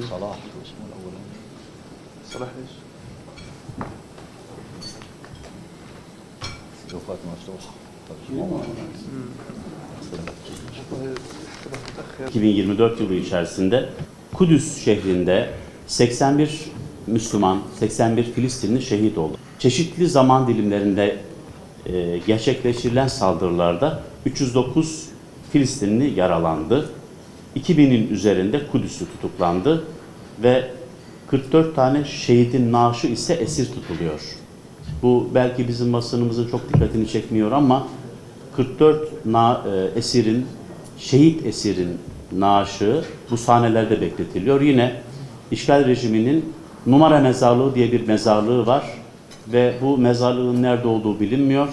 صلاح اسمه الاولاني صلاح ايش؟ وفاة مفتوحة. متأخر. 2024 yılı içerisinde Kudüs şehrinde 81 Müslüman, 81 Filistinli şehit oldu. Çeşitli zaman dilimlerinde gerçekleştirilen saldırılarda 309 Filistinli yaralandı. 2000'in üzerinde Kudüs'lü tutuklandı ve 44 tane şehidin naaşı ise esir tutuluyor. Bu belki bizim basınımızın çok dikkatini çekmiyor ama 44 esirin, şehit esirin naaşı bu sahnelerde bekletiliyor. Yine işgal rejiminin numara mezarlığı diye bir mezarlığı var ve bu mezarlığın nerede olduğu bilinmiyor.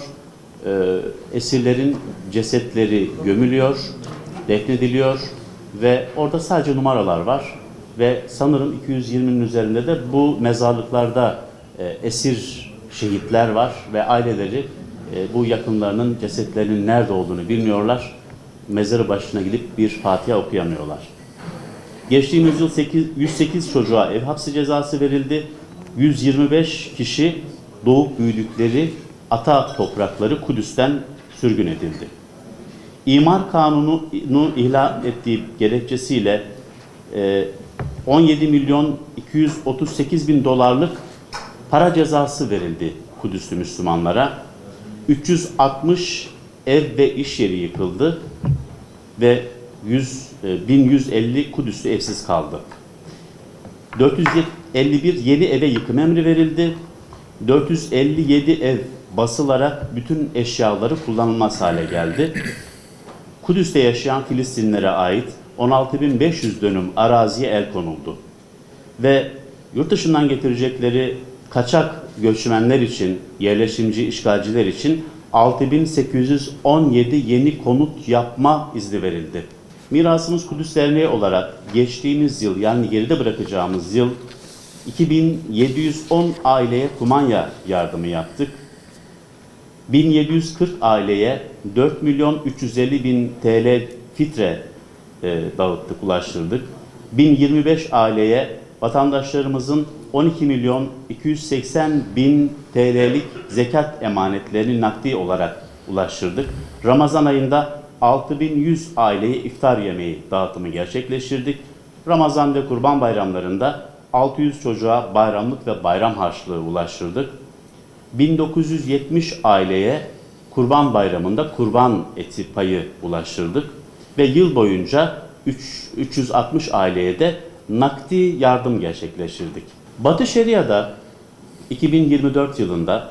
Esirlerin cesetleri gömülüyor, defnediliyor ve orada sadece numaralar var ve sanırım 220'nin üzerinde de bu mezarlıklarda esir şehitler var ve aileleri bu yakınlarının cesetlerinin nerede olduğunu bilmiyorlar. Mezarı başına gidip bir Fatiha okuyamıyorlar. Geçtiğimiz yıl 108 çocuğa ev hapsi cezası verildi. 125 kişi doğup büyüdükleri ata toprakları Kudüs'ten sürgün edildi. İmar Kanunu'nu ihlal ettiği gerekçesiyle 17 milyon 238 bin dolarlık para cezası verildi Kudüs'lü Müslümanlara. 360 ev ve iş yeri yıkıldı ve 1150 Kudüs'lü evsiz kaldı. 451 yeni eve yıkım emri verildi. 457 ev basılarak bütün eşyaları kullanılmaz hale geldi. Kudüs'te yaşayan Filistinlilere ait 16.500 dönüm araziye el konuldu. Ve yurt dışından getirecekleri kaçak göçmenler için, yerleşimci işgalciler için 6.817 yeni konut yapma izni verildi. Mirasımız Kudüs Derneği olarak geçtiğimiz yıl, yani geride bırakacağımız yıl 2710 aileye kumanya yardımı yaptık. 1740 aileye 4 milyon 350 bin TL fitre dağıttık, ulaştırdık. 1025 aileye vatandaşlarımızın 12 milyon 280 bin TL'lik zekat emanetlerini nakdi olarak ulaştırdık. Ramazan ayında 6100 aileye iftar yemeği dağıtımı gerçekleştirdik. Ramazan ve Kurban bayramlarında 600 çocuğa bayramlık ve bayram harçlığı ulaştırdık. 1970 aileye Kurban Bayramı'nda kurban eti payı ulaştırdık. Ve yıl boyunca 360 aileye de nakdi yardım gerçekleştirdik. Batı Şeria'da 2024 yılında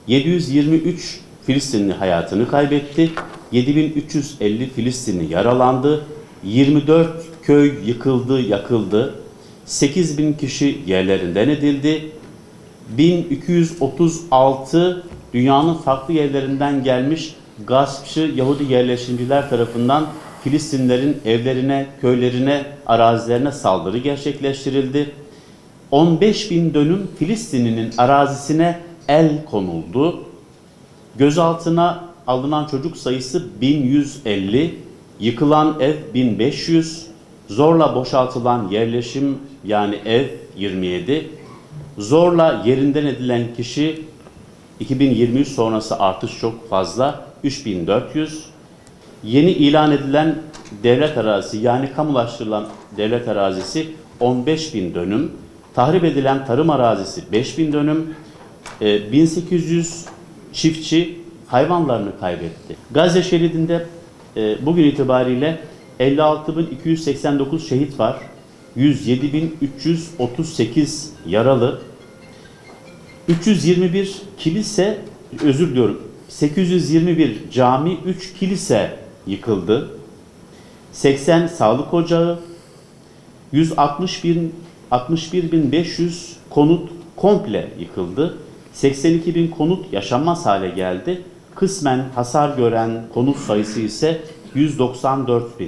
723 Filistinli hayatını kaybetti. 7350 Filistinli yaralandı. 24 köy yıkıldı, yakıldı. 8000 kişi yerlerinden edildi. 1236 dünyanın farklı yerlerinden gelmiş gaspçı Yahudi yerleşimciler tarafından Filistinlerin evlerine, köylerine, arazilerine saldırı gerçekleştirildi. 15.000 dönüm Filistinli'nin arazisine el konuldu. Gözaltına alınan çocuk sayısı 1150, yıkılan ev 1500, zorla boşaltılan yerleşim yani ev 27, zorla yerinden edilen kişi 2023 sonrası artış çok fazla 3400, yeni ilan edilen devlet arazisi yani kamulaştırılan devlet arazisi 15.000 dönüm, tahrip edilen tarım arazisi 5.000 dönüm, 1800 çiftçi hayvanlarını kaybetti. Gazze şeridinde bugün itibariyle 56.289 şehit var, 107.338 yaralı, 321 kilise, 821 cami, 3 kilise yıkıldı. 80 sağlık ocağı, 161.500 konut komple yıkıldı. 82.000 konut yaşanmaz hale geldi. Kısmen hasar gören konut sayısı ise 194.000.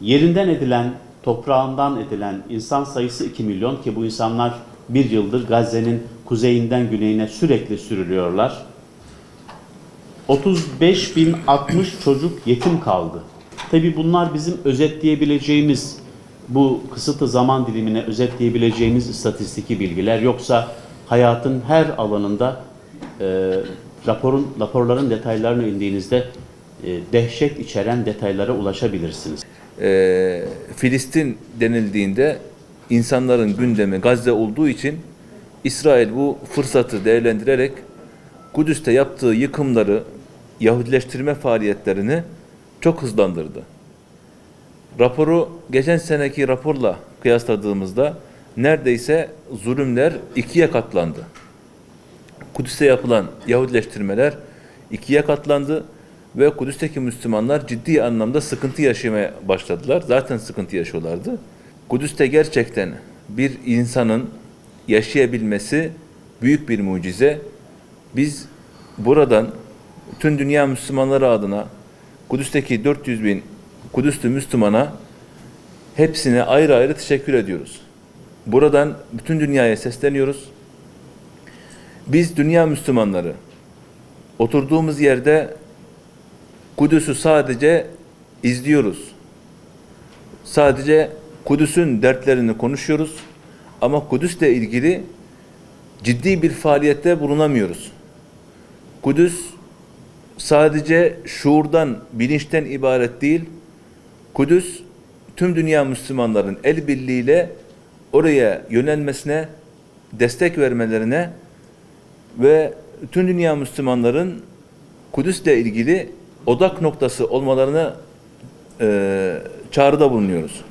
Yerinden edilen, toprağından edilen insan sayısı 2 milyon ki bu insanlar bir yıldır Gazze'nin kuzeyinden güneyine sürekli sürülüyorlar. 35.060 çocuk yetim kaldı. Tabii bunlar bizim özetleyebileceğimiz bu kısıtlı zaman dilimine özetleyebileceğiniz istatistiki bilgiler, yoksa hayatın her alanında raporların detaylarına indiğinizde dehşet içeren detaylara ulaşabilirsiniz. Filistin denildiğinde insanların gündemi Gazze olduğu için İsrail bu fırsatı değerlendirerek Kudüs'te yaptığı yıkımları, Yahudileştirme faaliyetlerini çok hızlandırdı. Raporu geçen seneki raporla kıyasladığımızda neredeyse zulümler 2'ye katlandı. Kudüs'te yapılan Yahudileştirmeler 2'ye katlandı ve Kudüs'teki Müslümanlar ciddi anlamda sıkıntı yaşamaya başladılar. Zaten sıkıntı yaşıyorlardı. Kudüs'te gerçekten bir insanın yaşayabilmesi büyük bir mucize. Biz buradan tüm dünya Müslümanları adına Kudüs'teki 400 bin Kudüs'lü Müslümana hepsine ayrı ayrı teşekkür ediyoruz. Buradan bütün dünyaya sesleniyoruz. Biz dünya Müslümanları oturduğumuz yerde Kudüs'ü sadece izliyoruz. Sadece Kudüs'ün dertlerini konuşuyoruz ama Kudüs'le ilgili ciddi bir faaliyette bulunamıyoruz. Kudüs sadece şuurdan, bilinçten ibaret değil. Kudüs tüm dünya Müslümanların el birliğiyle oraya yönelmesine, destek vermelerine ve tüm dünya Müslümanların Kudüs'le ilgili odak noktası olmalarına çağrıda bulunuyoruz.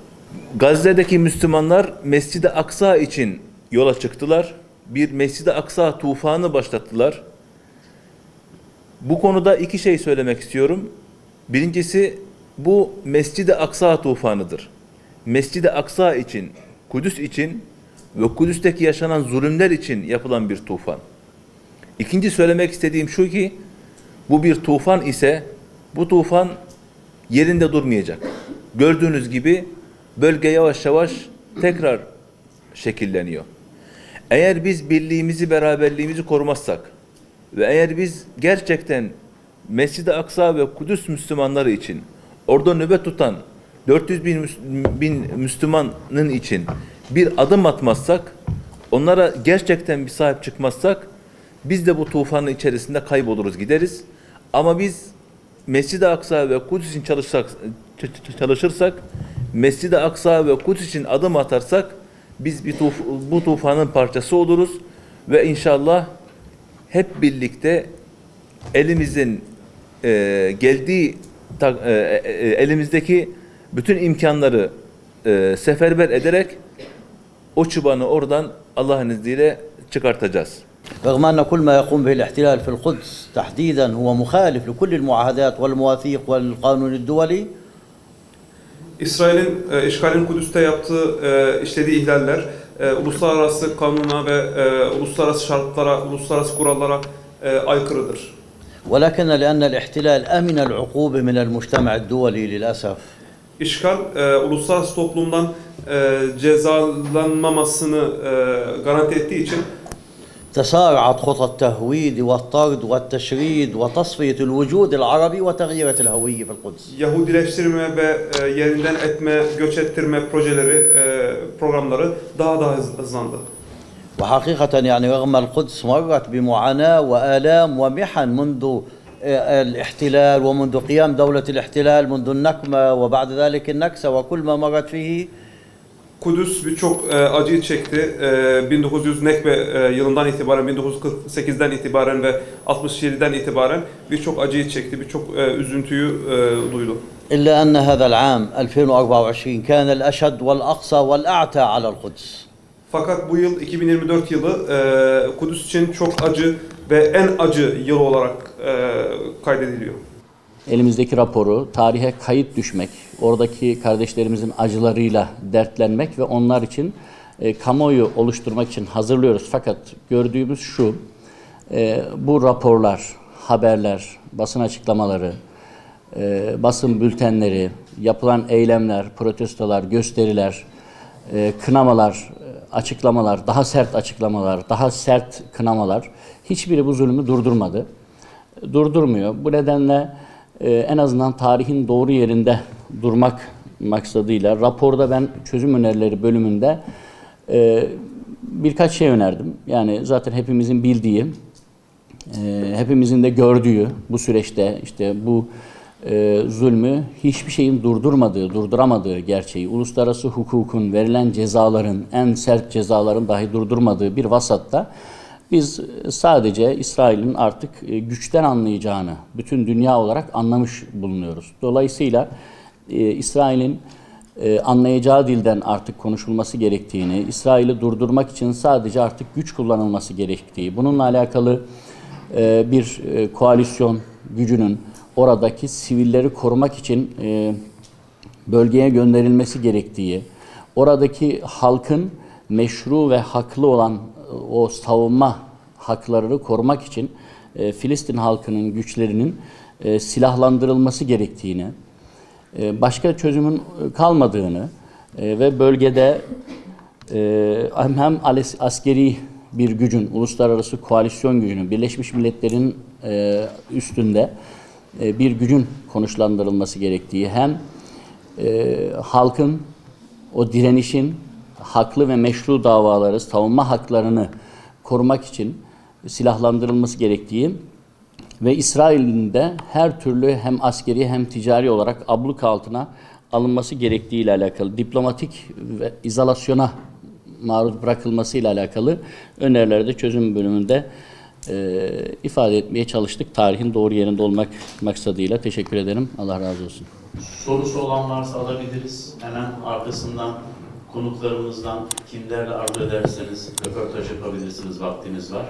Gazze'deki Müslümanlar Mescid-i Aksa için yola çıktılar. Bir Mescid-i Aksa tufanı başlattılar. Bu konuda iki şey söylemek istiyorum. Birincisi, bu Mescid-i Aksa tufanıdır. Mescid-i Aksa için, Kudüs için ve Kudüs'teki yaşanan zulümler için yapılan bir tufan. İkinci söylemek istediğim şu ki, bu bir tufan ise bu tufan yerinde durmayacak. Gördüğünüz gibi bölge yavaş yavaş tekrar şekilleniyor. Eğer biz birliğimizi, beraberliğimizi korumazsak ve eğer biz gerçekten Mescid-i Aksa ve Kudüs Müslümanları için orada nöbet tutan 400 bin Müslümanın için bir adım atmazsak, onlara gerçekten bir sahip çıkmazsak, biz de bu tufanın içerisinde kayboluruz, gideriz. Ama biz Mescid-i Aksa ve Kudüs için çalışırsak, Mescid-i Aksa ve Kudüs için adım atarsak, biz bu tufanın parçası oluruz ve inşallah hep birlikte elimizin geldiği elimizdeki bütün imkanları seferber ederek o çıbanı oradan Allah'ın izniyle çıkartacağız. رغم أن كل ما يقوم به الاحتلال في القدس تحديدا هو مخالف لكل المعاهدات والمواثيق والقانون الدولي. İsrail'in işgalin Kudüs'te yaptığı işlediği ihlaller uluslararası kanuna ve uluslararası şartlara, uluslararası kurallara aykırıdır. ولكن لأن الاحتلال أمن العقوبة من المجتمع الدولي للأسف. İşgal uluslararası toplumdan cezalanmamasını garanti ettiği için تسارعت خطط التهويد والطرد والتشريد وتصفية الوجود العربي وتغيير الهوية في القدس. Yahudileştirme ve yerinden etme, göç ettirme programları daha da hızlandı. وحقيقة يعني رغم القدس مرت بمعاناة وآلام ومحن منذ الاحتلال ومنذ قيام دولة الاحتلال منذ النكمة وبعد ذلك النكسة وكل ما مرت فيه. Kudüs birçok acıyı çekti. 1900 Nekbe yılından itibaren, 1948'den itibaren ve 67'den itibaren birçok acıyı çekti, birçok üzüntüyü duydu. إلا أن هذا العام 2024 كان الأشد والأقصى والأعتى على القدس. Fakat bu yıl 2024 yılı Kudüs için çok acı ve en acı yıl olarak kaydediliyor. Elimizdeki raporu tarihe kayıt düşmek, oradaki kardeşlerimizin acılarıyla dertlenmek ve onlar için kamuoyu oluşturmak için hazırlıyoruz. Fakat gördüğümüz şu, bu raporlar, haberler, basın açıklamaları, basın bültenleri, yapılan eylemler, protestolar, gösteriler, kınamalar, açıklamalar, daha sert açıklamalar, daha sert kınamalar hiçbiri bu zulmü durdurmadı. Durdurmuyor. Bu nedenle en azından tarihin doğru yerinde durmak maksadıyla raporda ben çözüm önerileri bölümünde birkaç şey önerdim. Yani zaten hepimizin bildiği, hepimizin de gördüğü bu süreçte işte bu zulmü hiçbir şeyin durduramadığı gerçeği, uluslararası hukukun verilen cezaların, en sert cezaların dahi durdurmadığı bir vasatta biz sadece İsrail'in artık güçten anlayacağını bütün dünya olarak anlamış bulunuyoruz. Dolayısıyla İsrail'in anlayacağı dilden artık konuşulması gerektiğini, İsrail'i durdurmak için sadece artık güç kullanılması gerektiği, bununla alakalı bir koalisyon gücünün oradaki sivilleri korumak için bölgeye gönderilmesi gerektiği, oradaki halkın meşru ve haklı olan o savunma haklarını korumak için Filistin halkının güçlerinin silahlandırılması gerektiğini, başka çözümün kalmadığını ve bölgede hem askeri bir gücün, uluslararası koalisyon gücünün, Birleşmiş Milletler'in üstünde bir gücün konuşlandırılması gerektiği, hem halkın o direnişin haklı ve meşru davaları, savunma haklarını korumak için silahlandırılması gerektiği ve İsrail'in de her türlü hem askeri hem ticari olarak abluk altına alınması gerektiği ile alakalı, diplomatik ve izolasyona maruz bırakılması ile alakalı önerileri de çözüm bölümünde ifade etmeye çalıştık. Tarihin doğru yerinde olmak maksadıyla teşekkür ederim. Allah razı olsun. Sorusu olan varsa alabiliriz. Hemen arkasından konuklarımızdan kimlerle arzu ederseniz röportaj yapabilirsiniz. Vaktiniz var.